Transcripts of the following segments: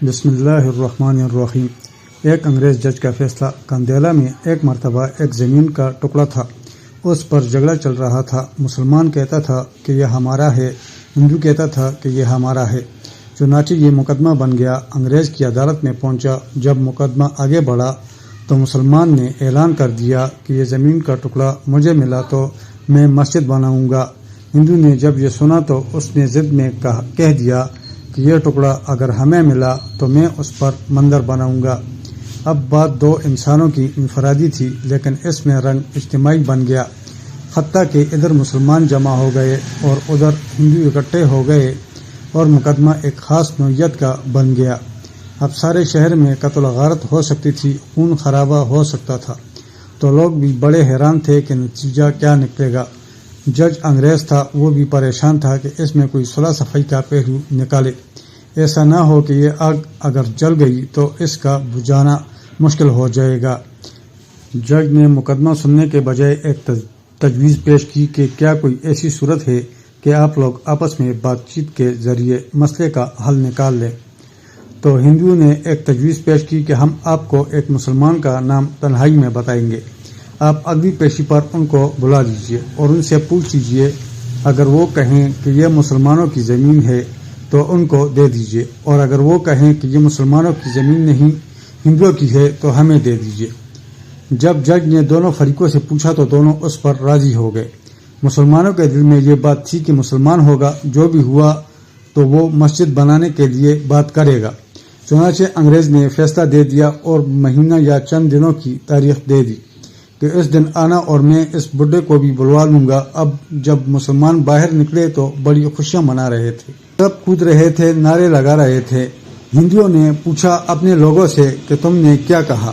بسم اللہ الرحمن الرحیم۔ ایک انگریز جج کا فیصلہ۔ کندیلا میں ایک مرتبہ ایک زمین کا ٹکڑا تھا، اس پر جھگڑا چل رہا تھا۔ مسلمان کہتا تھا کہ یہ ہمارا ہے، ہندو کہتا تھا کہ یہ ہمارا ہے۔ چنانچہ یہ مقدمہ بن گیا، انگریز کی عدالت میں پہنچا۔ جب مقدمہ آگے بڑھا تو مسلمان نے اعلان کر دیا کہ یہ زمین کا ٹکڑا مجھے ملا تو میں مسجد بناؤں گا۔ ہندو نے جب یہ سنا تو اس نے ضد میں کہہ دیا کہ یہ ٹکڑا اگر ہمیں ملا تو میں اس پر مندر بناؤں گا۔ اب بات دو انسانوں کی انفرادی تھی، لیکن اس میں رنگ اجتماعی بن گیا، حتیٰ کہ ادھر مسلمان جمع ہو گئے اور ادھر ہندو اکٹھے ہو گئے اور مقدمہ ایک خاص نوعیت کا بن گیا۔ اب سارے شہر میں قتل و غارت ہو سکتی تھی، خون خرابہ ہو سکتا تھا، تو لوگ بھی بڑے حیران تھے کہ نتیجہ کیا نکلے گا۔ جج انگریز تھا، وہ بھی پریشان تھا کہ اس میں کوئی صلح صفائی کا پہلو نکالے، ایسا نہ ہو کہ یہ آگ اگر جل گئی تو اس کا بجھانا مشکل ہو جائے گا۔ جج نے مقدمہ سننے کے بجائے ایک تجویز پیش کی کہ کیا کوئی ایسی صورت ہے کہ آپ لوگ آپس میں بات چیت کے ذریعے مسئلے کا حل نکال لیں۔ تو ہندو نے ایک تجویز پیش کی کہ ہم آپ کو ایک مسلمان کا نام تنہائی میں بتائیں گے، آپ اگلی پیشی پر ان کو بلا لیجیے اور ان سے پوچھ لیجیے، اگر وہ کہیں کہ یہ مسلمانوں کی زمین ہے تو ان کو دے دیجیے، اور اگر وہ کہیں کہ یہ مسلمانوں کی زمین نہیں ہندوؤں کی ہے تو ہمیں دے دیجیے۔ جب جج نے دونوں فریقوں سے پوچھا تو دونوں اس پر راضی ہو گئے۔ مسلمانوں کے دل میں یہ بات تھی کہ مسلمان ہوگا، جو بھی ہوا تو وہ مسجد بنانے کے لیے بات کرے گا۔ چنانچہ انگریز نے فیصلہ دے دیا اور مہینہ یا چند دنوں کی تاریخ دے دی کہ اس دن آنا اور میں اس بڈھے کو بھی بلوا لوں گا۔ اب جب مسلمان باہر نکلے تو بڑی خوشیاں منا رہے تھے، سب کود رہے تھے، نعرے لگا رہے تھے۔ ہندوؤں نے پوچھا اپنے لوگوں سے کہ تم نے کیا کہا؟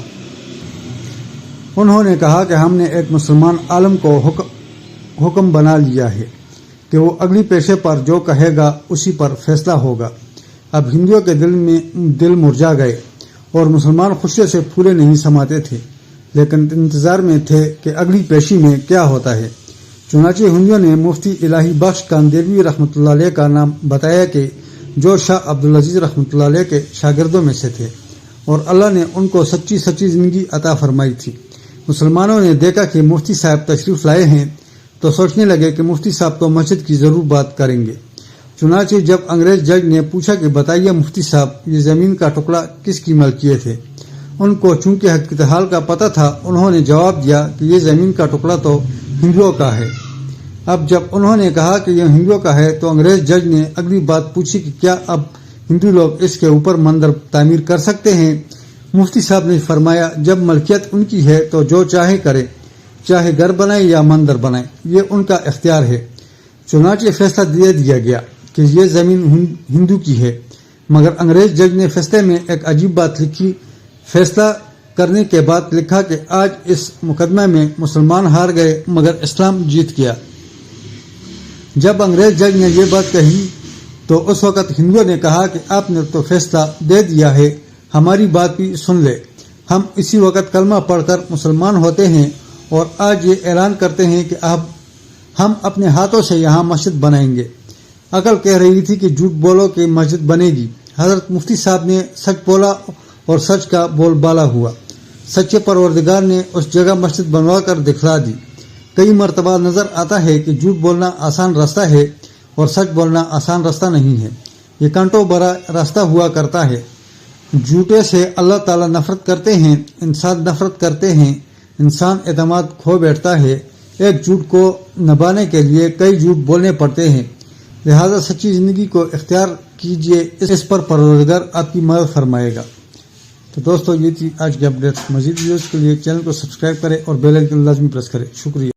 انہوں نے کہا کہ ہم نے ایک مسلمان عالم کو حکم بنا لیا ہے کہ وہ اگلی پیشے پر جو کہے گا اسی پر فیصلہ ہوگا۔ اب ہندوؤں کے دل مرجھا گئے اور مسلمان خوشی سے پھولے نہیں سماتے تھے، لیکن انتظار میں تھے کہ اگلی پیشی میں کیا ہوتا ہے۔ چنانچہ ہندوؤں نے مفتی الہی بخش کاندیلوی رحمۃ اللہ علیہ کا نام بتایا کہ جو شاہ عبدالعزیز رحمۃ اللہ علیہ کے شاگردوں میں سے تھے اور اللہ نے ان کو سچی زندگی عطا فرمائی تھی۔ مسلمانوں نے دیکھا کہ مفتی صاحب تشریف لائے ہیں تو سوچنے لگے کہ مفتی صاحب تو مسجد کی ضرور بات کریں گے۔ چنانچہ جب انگریز جج نے پوچھا کہ بتائیے مفتی صاحب، یہ زمین کا ٹکڑا کس کی ملکیت ہے؟ ان کو چونکہ حقیقت حال کا پتہ تھا، انہوں نے جواب دیا کہ یہ زمین کا ٹکڑا تو ہندوؤں کا ہے۔ اب جب انہوں نے کہا کہ یہ ہندوؤں کا ہے تو انگریز جج نے اگلی بات پوچھی کہ کیا اب ہندو لوگ اس کے اوپر مندر تعمیر کر سکتے ہیں؟ مفتی صاحب نے فرمایا جب ملکیت ان کی ہے تو جو چاہے کرے، چاہے گھر بنائے یا مندر بنائے، یہ ان کا اختیار ہے۔ چنانچہ فیصلہ دے دیا گیا کہ یہ زمین ہندو کی ہے، مگر انگریز جج نے فیصلے میں ایک عجیب بات لکھی۔ فیصلہ کرنے کے بعد لکھا کہ آج اس مقدمے میں مسلمان ہار گئے مگر اسلام جیت گیا۔ جب انگریز جج نے یہ بات کہی تو اس وقت ہندوؤں نے کہا کہ آپ نے تو فیصلہ دے دیا ہے، ہماری بات بھی سن لے۔ ہم اسی وقت کلمہ پڑھ کر مسلمان ہوتے ہیں اور آج یہ اعلان کرتے ہیں کہ اب ہم اپنے ہاتھوں سے یہاں مسجد بنائیں گے۔ عقل کہہ رہی تھی کہ جھوٹ بولو کہ مسجد بنے گی۔ حضرت مفتی صاحب نے سچ بولا اور سچ کا بول بالا ہوا۔ سچے پروردگار نے اس جگہ مسجد بنوا کر دکھلا دی۔ کئی مرتبہ نظر آتا ہے کہ جھوٹ بولنا آسان راستہ ہے اور سچ بولنا آسان راستہ نہیں ہے، یہ کانٹوں بھرا راستہ ہوا کرتا ہے۔ جھوٹے سے اللہ تعالیٰ نفرت کرتے ہیں، انسان نفرت کرتے ہیں، انسان اعتماد کھو بیٹھتا ہے۔ ایک جھوٹ کو نبھانے کے لیے کئی جھوٹ بولنے پڑتے ہیں، لہذا سچی زندگی کو اختیار کیجیے، اس پر پروردگار آپ کی مدد فرمائے گا۔ تو دوستو، یہ تھی آج کی اپڈیٹ۔ مزید ویڈیوز کے لیے چینل کو سبسکرائب کریں اور بیل آئیکن لازمی پریس کریں۔ شکریہ۔